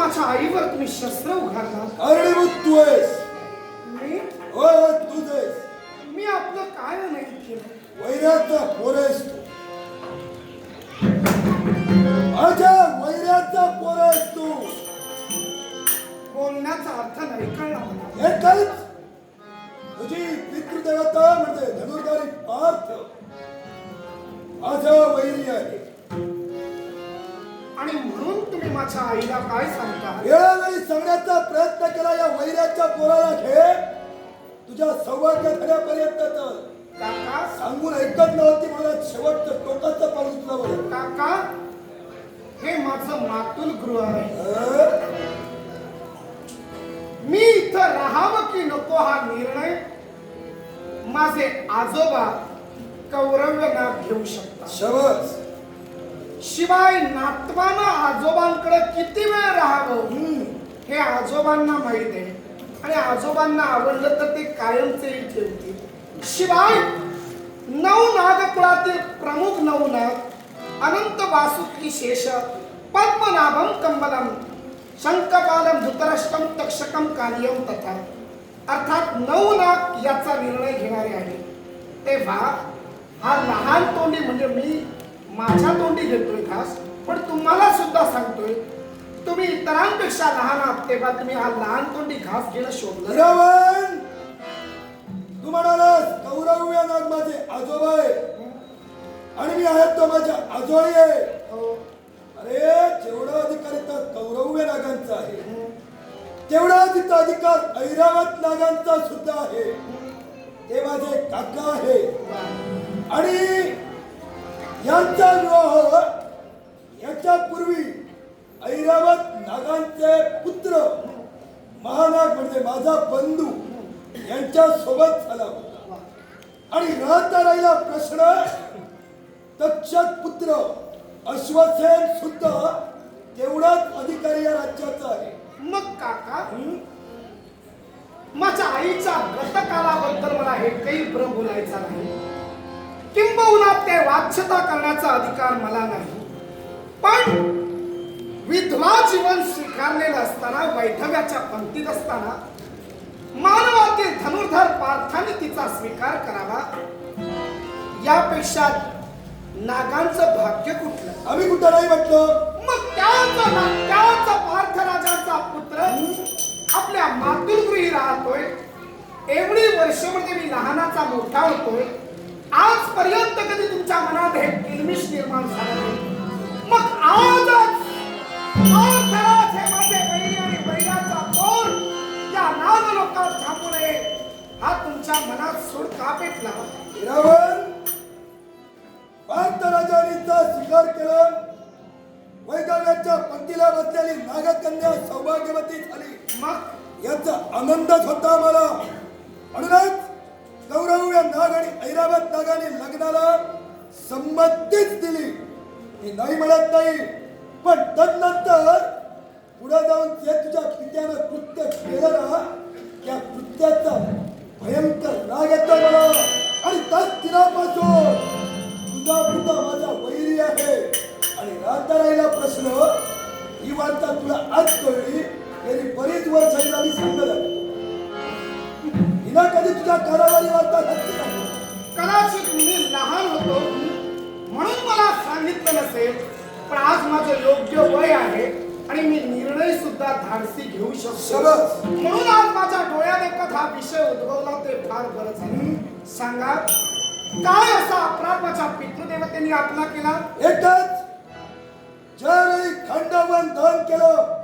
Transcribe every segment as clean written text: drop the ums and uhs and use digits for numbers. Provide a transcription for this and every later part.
माझ्या आईवर तुम्ही शस्त्र उघडला? कारणीभूत तू आहेस. मी होय तूच आहेस. मी आपलं काय नाही केलं. वैराचा पोर आहेस तू. माझ्या वैराचा पोर आहेस तू. बोलण्याचा अर्थ नाही कळला मला. एकच तुझी पितृदेवता म्हणजे धनुर्धारी पार्थ माझा वैरी आहे. आणि म्हणून तुम्ही माझ्या आईला काय सांगता? वेळोवेळी सांगण्याचा प्रयत्न केला या वैराच्या पोराला घे तुझ्या सौभाग्य खऱ्यापर्यंत. काका सांगून ऐकत नव्हती मला शेवटचं टोकाचं पाऊल उचलवलं. काका हे माझं मातुल गृह आहे. मी इथं राहावं की नको हा निर्णय माझे आजोबा कौरव्यनाथ घेऊ शकतात. शबस. शिवाय नातवानं आजोबांकडे किती वेळ राहावं हे आजोबांना माहित आहे. आणि आजोबांना आवडलं तर ते कायमचेही ठेवतील. शिवाय नऊ नागकुळातील प्रमुख नऊ नाग अनंत वासुकी शेष पद्मनाभम कंबलम शंखपालम धृतराष्ट्रम तक्षकम कालियम तथा अर्थात नऊ नाग याचा निर्णय घेणारे आहे. तेव्हा हा लहान तोंडी म्हणजे मी माझ्या तोंडी घेतोय घास, पण तुम्हाला सुद्धा सांगतोय तुम्ही इतरांपेक्षा लहान आहात तेव्हा तुम्ही हा लहान तोंडी घास घेणं शोधलं. रावण तू म्हणालास कौरव्य नाग माझे आजोबा आहे आणि मी आहे तो माझ्या आजोळी आहे. अरे जेवढा अधिकार इथं कौरव्य नागांचा आहे तेवढा तिथं अधिकार ऐरावत नागांचा सुद्धा आहे. ते माझे काका आहे आणि यांचा विवाह याच्या पूर्वी ऐरावत नागांचे पुत्र महानाग म्हणजे माझा बंधू यांच्या सोबत झाला होता. आणि राहता राहिला प्रश्न तक्षक पुत्र अश्वसेन सुद्धा तेवढाच अधिकारी या राज्याचा आहे. मग काका माझ्या आईच्या गतकालाबद्दल मला हे काही भ्रम बोलायचा नाही. किंबहुना ते वाच्यता करण्याचा अधिकार मला नाही. पण विधवा जीवन स्वीकारलेलं असताना वैधव्याच्या पंक्तीत असताना मानवातील धनुर्धर पार्थाने तिचा स्वीकार करावा यापेक्षा नागांचं भाग्य कुठलं? आम्ही कुठं नाही म्हटलं. मग त्याचा पार्थ राजाचा पुत्र आपल्या मातृगृही राहतोय. एवढी वर्ष म्हणजे मी लहानाचा मोठा होतोय. आजपर्यंत कधी तुमच्या मनात हे किलमिश निर्माण झालं नाही. मग आजच पार्थराज हे माझे वैरी आणि वैराचा पोर या नाग लोकात झापू नये हा तुमच्या मनात सूड का पेटला? रावण पार्थ राजांचा स्वीकार केला. वैधव्याच्या पंक्तीला बसलेली नागकन्या सौभाग्यवती झाली. मग याचा आनंदच होता मला. म्हणूनच कौरव्य नाग आणि ऐरावत नागाने लग्नाला संमतीच दिली. मी नाही म्हणत नाही, पण तदनंतर पुढे जाऊन जे तुझ्या पित्यानं कृत्य केलं ना त्या कृत्याचा भयंकर राग येतो मला. आणि त्याच दिनापासून तुझा पिता माझा वैरी आहे. आणि राहता राहिला प्रश्न ही वार्ता तुला आज कळली गेली बरीच वर्ष झाली सांगत आहे. हिला कधी तुझ्या कानावारी वार्ता घातली नाही. कदाचित मी लहान होतो म्हणून मला सांगितलं नसेल. पण आज माझं योग्य वय आहे आणि मी निर्णय सुद्धा धाडसी घेऊ शकतो. म्हणून आज माझ्या डोळ्यात एकच हा विषय उद्भवला ते फार बरं झालं. सांगा काय असा अपराध माझ्या पितृदेवतेने आपला केला? एकच ज्यावेळी खंडवन दहन केलं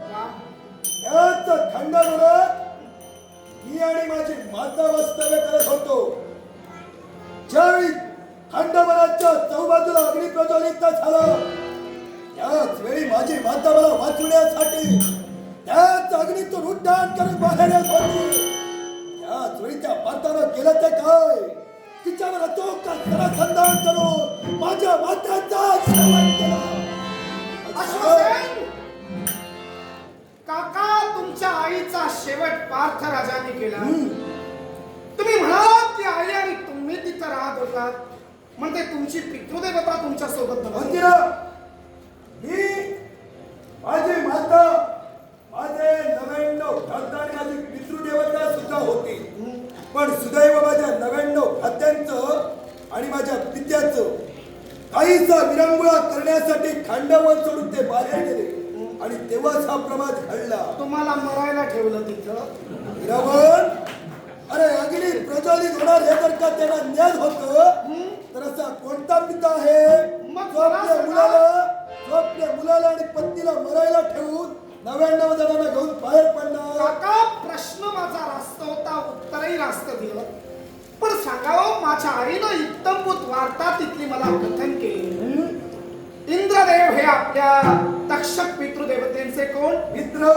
त्याच खंडवनात मी आणि माझी माता वास्तव्य करत होतो. ज्यावेळी खंडवनाच्या चौबाजूला अग्नी प्रज्वलित झाला त्याच वेळी माझी माता मला वाचवण्यासाठी त्याच अग्नीतून उड्डाण करत बाहेर येत होती. त्याच वेळी त्या मातानं केलं ते काय? तिच्यावर अचूक संधान करून माझ्या मात्याचा शेवट केला. काका तुमच्या आईचा शेवट पार्थ राजाने केला. तुम्ही म्हणालात की आई आणि तुम्ही तिथं राहत होतात म्हणजे तुमची पितृदेवता तुमच्या सोबत नव्हती. मी माझी माता विरंगुळा करण्यासाठी खांडावर सोडून ते बाहेर गेले आणि तेव्हाच हा प्रमाद घडला. तुम्हाला मरायला ठेवलं तिथं. रावण, अरे अग्नी प्रज्वलित होणार हे जर का त्यांना ज्ञान होतं तर असा कोणता पिता आहे मग जो आपल्या मुलाला आणि पत्नीला मरायला ठेवून 99 जणांना घेऊन बाहेर पडणार? काका, प्रश्न माझा रास्त होता, उत्तरही रास्त दिलं. पण सांगावं, माझ्या आईनं इत्तमभूत वार्ता तिथली मला कथन केली. इंद्रदेव हे आपल्या तक्षक पितृदेवतेंचे कोण मित्र.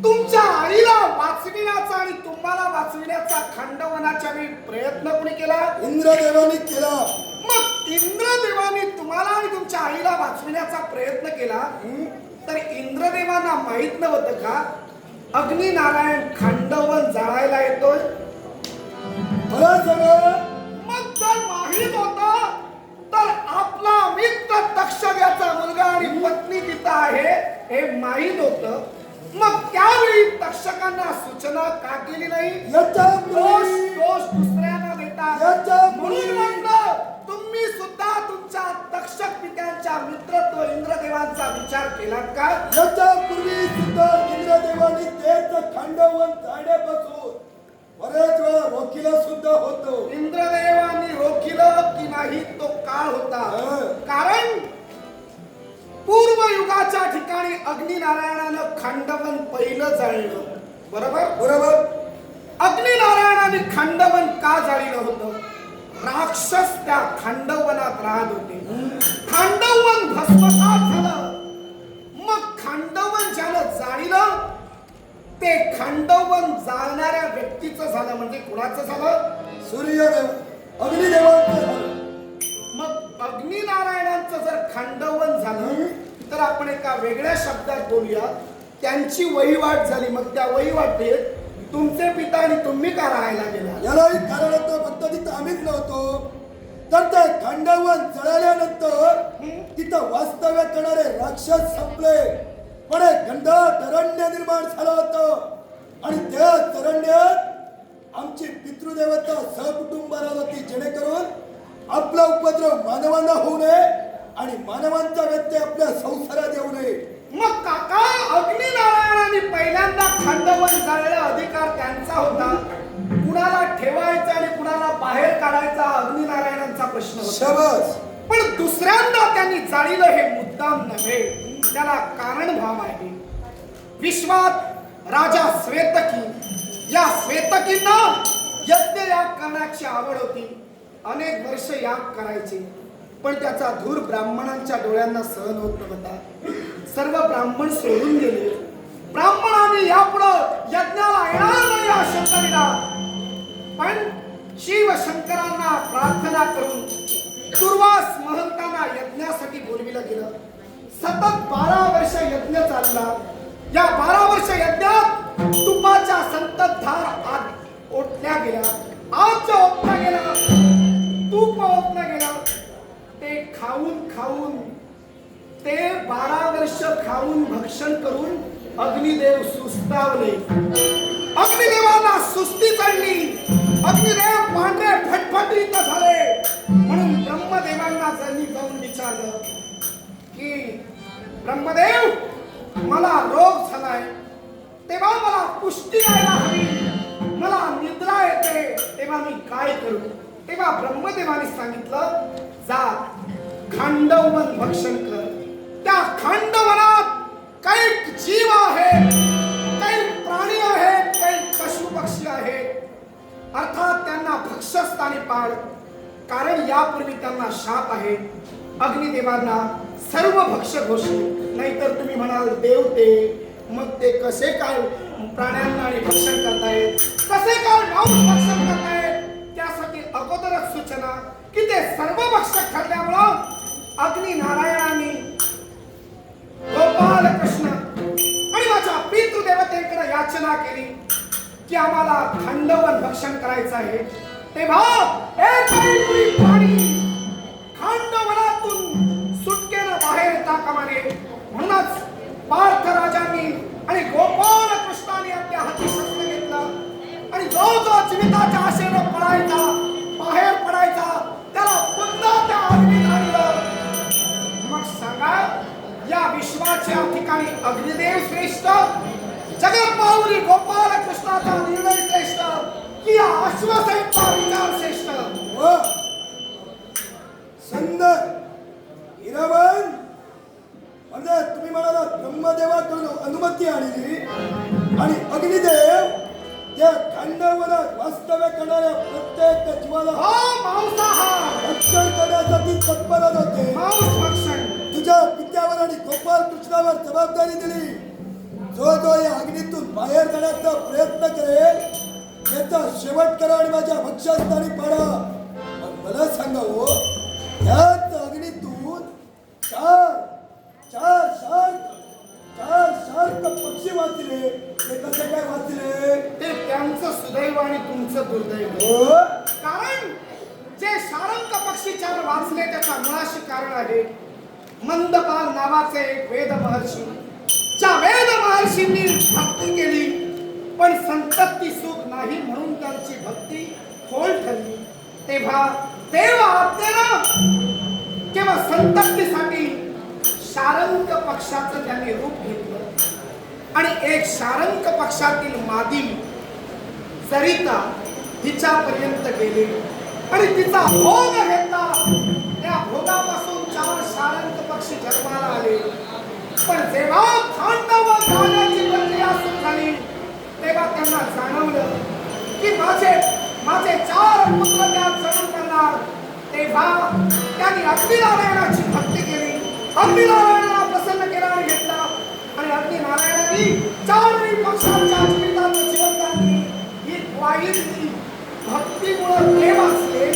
तुमच्या आईला वाचविण्याचा आणि तुम्हाला वाचविण्याचा खांडवनाच्या वेळी प्रयत्न कोणी केला? इंद्रदेवाने केला. मग इंद्रदेवाने तुम्हाला आणि तुमच्या आईला वाचविण्याचा प्रयत्न केला, तर इंद्रदेवांना माहित नव्हतं का अग्निनारायण खांडवन जाळायला येतोय? मला सांगा. मग जर माहित होतं तर आपला मित्र तक्षकाचा मुलगा आणि पत्नी तिथं आहे हे माहित होतं, मग त्यावेळी तक्षकांना सूचना का केली नाही? दोष दुसऱ्यांना देतात. म्हणून म्हटलं, तुम्ही सुद्धा तुमच्या तक्षक पित्यांच्या मित्रत्व इंद्रदेवांचा विचार केलात का? याच्यापूर्वी सुद्धा इंद्रदेवाने तेच खांडवन जाण्यापासून बरेच वेळा रोखीला सुद्धा होतो. इंद्रदेवांनी रोखिलं की नाही तो काळ होता. कारण पूर्व युगाच्या ठिकाणी अग्निनारायणानं खांडवन पहिलं जाळलं. बरोबर. अग्निनारायणाने खांडवन का जाळलं होतं? राक्षस त्या खांडवनात राहत होते. खांडवन भस्मसात झालं. मग खांडवन ज्यानं जाळलं ते खांडवन जाळणाऱ्या व्यक्तीचं झालं. म्हणजे कुणाचं झालं? सूर्यदेव, अग्निदेवांचं झालं. मग अग्निनारायणांचं जर खांडवन झालं तर आपण एका वेगळ्या शब्दात बोलूया, त्यांची वहिवाट झाली. मग त्या वहिवाटेत तुमचे पिता आणि तुम्ही का राहायला गेला? यालाही कारण होतं. फक्त तिथं आम्हीच नव्हतो, तर ते खांडवन जळाल्यानंतर तिथं वास्तव्य करणारे राक्षस संपले. पण एक घनदाट अरण्य निर्माण झालं होतं आणि त्या अरण्यात आमची पितृदेवता सहकुटुंब राहत होती, जेणेकरून आपला उपद्रव मानवांना होऊ नये आणि मानवांचा व्यत्यय आपल्या संसारात येऊ नये. मग काका, अग्निनारायणाने पहिल्यांदा खांडवन जाळण्याचा अधिकार त्यांचा होता. कुणाला ठेवायचा आणि कुणाला बाहेर काढायचा अग्निनारायणांचा प्रश्न होता. शाबास. पण दुसऱ्यांदा त्यांनी जाळीलं हे मुद्दाम नव्हे, त्याला कारण भाव आहे. विश्वात राजा श्वेतकी, या श्वेतकींना यज्ञ याग करण्याची आवड होती. अनेक वर्ष याग करायचे, पण त्याचा धूर ब्राह्मणांच्या डोळ्यांना सहन होत नव्हता. सर्व ब्राह्मण सोडून गेले. ब्राह्मणांनी यापुढं यज्ञाला येणार नाही अशा करीला. पण शिव शंकरांना प्रार्थना करून दुर्वास महंतांना यज्ञासाठी बोलविलं गेलं. सतत 12 वर्ष यज्ञ चालला. या 12 वर्ष यज्ञात तुपाच्या संततधार आत ओतल्या गेल्या. आज ओतला गेला, तूप ओतलं गेलं. ते खाऊन ते 12 वर्ष खाऊन भक्षण करून अग्निदेव सुस्तावले. अग्निदेवाला सुस्ती चढली. अग्निदेव पांढरे फटफटीत झाले. म्हणून ब्रह्मदेवांना त्यांनी जाऊन विचारलं की ब्रह्मदेव, मला रोग झालाय, तेव्हा मला पुष्टी यायला हवी, मला निद्रा येते, तेव्हा मी काय करू? तेव्हा ब्रह्मदेवाने सांगितलं, जा खांडवन भक्षण कर. त्या खांडवनात काही जीव आहेत, काही प्राणी आहेत, काही पशु पक्षी आहेत. अर्थात त्यांना भक्षस्थानी पाड, कारण यापूर्वी त्यांना शाप आहे. अग्निदेवांना सर्व भक्ष घोषित. नाहीतर तुम्ही म्हणाल देव ते, मग ते कसे काय प्राण्यांना आणि भक्षण करतायत, कसे काय मांस भक्षण करतायत? त्यासाठी अगोदरच सूचना की ते सर्व भक्षक ठरल्यामुळं अग्निनारायणांनी गोपाल कृष्ण आणि माझ्या पितृदेवतेकडे याचना केली की आम्हाला खांडवन भक्षण करायचं आहे. तेव्हा एकही प्राणी खांडवनातून सुटकेनं बाहेर येता कामा नये. म्हणूनच पार्थ राजांनी आणि गोपाल कृष्णाने आपल्या हाती शस्त्र घेतलं आणि जो जीविताच्या आशेनं पळायचा, बाहेर पडायचा, त्याला पुन्हा त्या विश्वाच्या ठिकाणी अग्निदेव श्रेष्ठ, जगन्माऊली गोपाल कृष्णाचा निर्णय श्रेष्ठ, की या अश्वसेनचा विचार श्रेष्ठ? वा! सुंदर हिरामन, म्हणजे तुम्ही म्हणाला ब्रह्मदेवाकडून अनुमती आणली आणि अग्निदेव त्या खांडवनात वास्तव्य करणाऱ्या प्रत्येक जीवाला मांसाहार रक्षण करण्यासाठी तत्पर होते. मांस भक्षण तुझ्या पित्यावर आणि गोपाल कृष्णावर जबाबदारी दिली. जो जो या अग्नीतून बाहेर जाण्याचा प्रयत्न करेल त्याचा शेवट करा आणि माझ्या भक्ष्यस्थानी पाडा. मग मला सांगावं, याच अग्नीतून चार चार शार्क पक्षी वाचले. ते कसे काय वाचले? ते त्यांचं सुदैव आणि तुमचं दुर्दैव. हो, कारण जे सारंग पक्षी चार वाचले त्याच्या मुळाशी कारण आहे मंदपाल नावाचे एक वेद महर्षी. ज्या वेद महर्षींनी भक्ती केली पण संतप्ती सुख नाही म्हणून त्यांची भक्ती फोल ठरली. तेव्हा देव आज्ञेनं केवळ संतप्तीसाठी शारंग पक्षाचं त्यांनी रूप घेतलं आणि एक शारंग पक्षातील मादी सरिता हिच्यापर्यंत गेले आणि तिचा भोग घेतला. त्या भोगापासून चार शारंग पक्षी जन्माला आले. पण जेव्हा खांडव जाण्याची प्रक्रिया सुरू झाली तेव्हा त्यांना जाणवलं की माझे चार पुत्र त्यात जन्म करणार. तेव्हा त्यांनी अग्निनारायणाची भक्ती केली. अग्निनारायणाला प्रसन्न केला आणि घेतला आणि अग्निनारायणाने चारही पक्षांच्या जीविताचं जीवन दानली. ही ग्वाही दिली. भक्तीमुळे देव असले,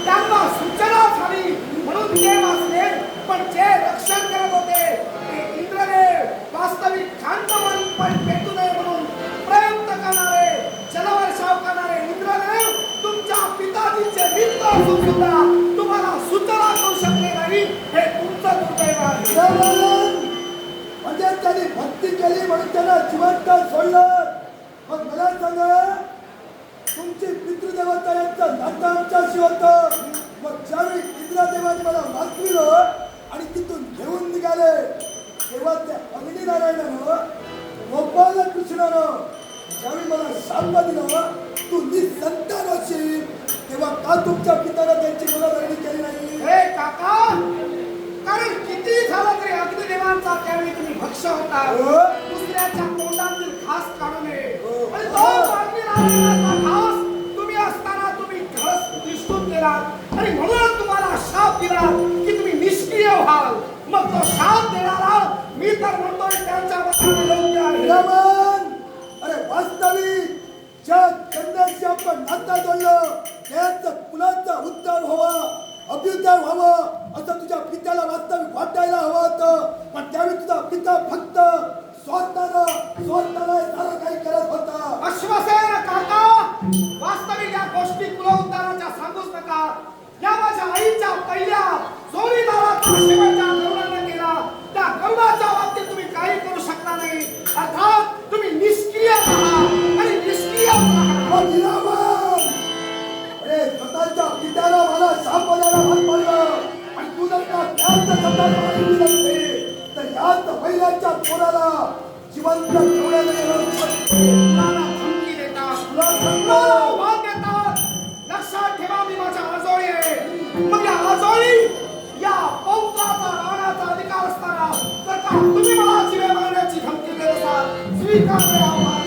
त्यांना सूचना झाली म्हणून देव असले. पण जे रक्षण करत होते ते इंद्रदेव, वास्तविक खांडवन पण पेटू नये म्हणून प्रयत्न करणारे, जलवर्षाव करणारे इंद्रदेव तुमच्या पिताजीचे मित्र असून सुद्धा तुम्हाला सूचना करू शकले नाही. हे तुमचं दुर्दैव आहे. म्हणजे त्यांनी भक्ती केली म्हणून त्यांना जिवंत सोडलं. मग मला सांगा, तुमची पितृदेवता यांचं नातं आमच्याशी होतं. मग ज्यावेळी इंद्रदेवाने मला वाचविलं आणि तिथून घेऊन निघाले तेव्हा त्या अग्निनारायणानं गोपाल कृष्णानं ज्यावेळी मला शाप दिलं तू निसंतान होशील, तेव्हा का तुमच्या पित्यानं त्यांची मुलाबहिणी केली नाही? हे काका, कारण किती झालं तरी अग्निदेवांचा त्यावेळी तुम्ही भक्ष होता. दुसऱ्याच्या तोंडातील घास काढू नये आणि तो अग्निनारायणाचा घास तुम्ही असताना तुम्ही घास निष्ठून केला आणि म्हणून तुम्हाला शाप दिला की तुम्ही निष्क्रिय व्हाल. मग तो शाप देणारा मी तर म्हणतोय त्यांच्या मताने योग्य आहे. रामन, अरे वास्तविक ज्या कन्याशी आपण नाता जोडलं त्याच मुलांचा उद्धार व्हावा, अभ्युदय व्हावं असं तुझ्या पित्याला वास्तविक वाटायला हवं होतं. पण त्यावेळी तुझा पिता फक्त स्वतःला सारं काही करत होता. अश्वसेन काका, वास्तविक या गोष्टी कुलउद्धाराच्या सांगूच नका. या माझ्या आईच्या पहिल्या जोडीदाराचा शेवटच्या गरुडाने केला. त्या गरुडाच्या बाबतीत तुम्ही काही करू शकता नाही. अर्थात तुम्ही निष्क्रिय राहा आणि निष्क्रिय राहा. अरे स्वतःच्या पित्याला मला शाप द्यायला भाग पडलं आणि तू जर का त्याच शब्दाला माहिती नसते तर याच महिलांच्या पोराला जिवंत ठेवण्याला मुलाला धमकी देतात, मुलाला वाद देतात. लक्षात ठेवा, मी माझ्या आजोळी आहे. मग या आजोळी या पौत्राचा राहण्याचा अधिकार असताना जर का तुम्ही मला जीवे मारण्याची धमकी देत असाल, स्वीकार करा.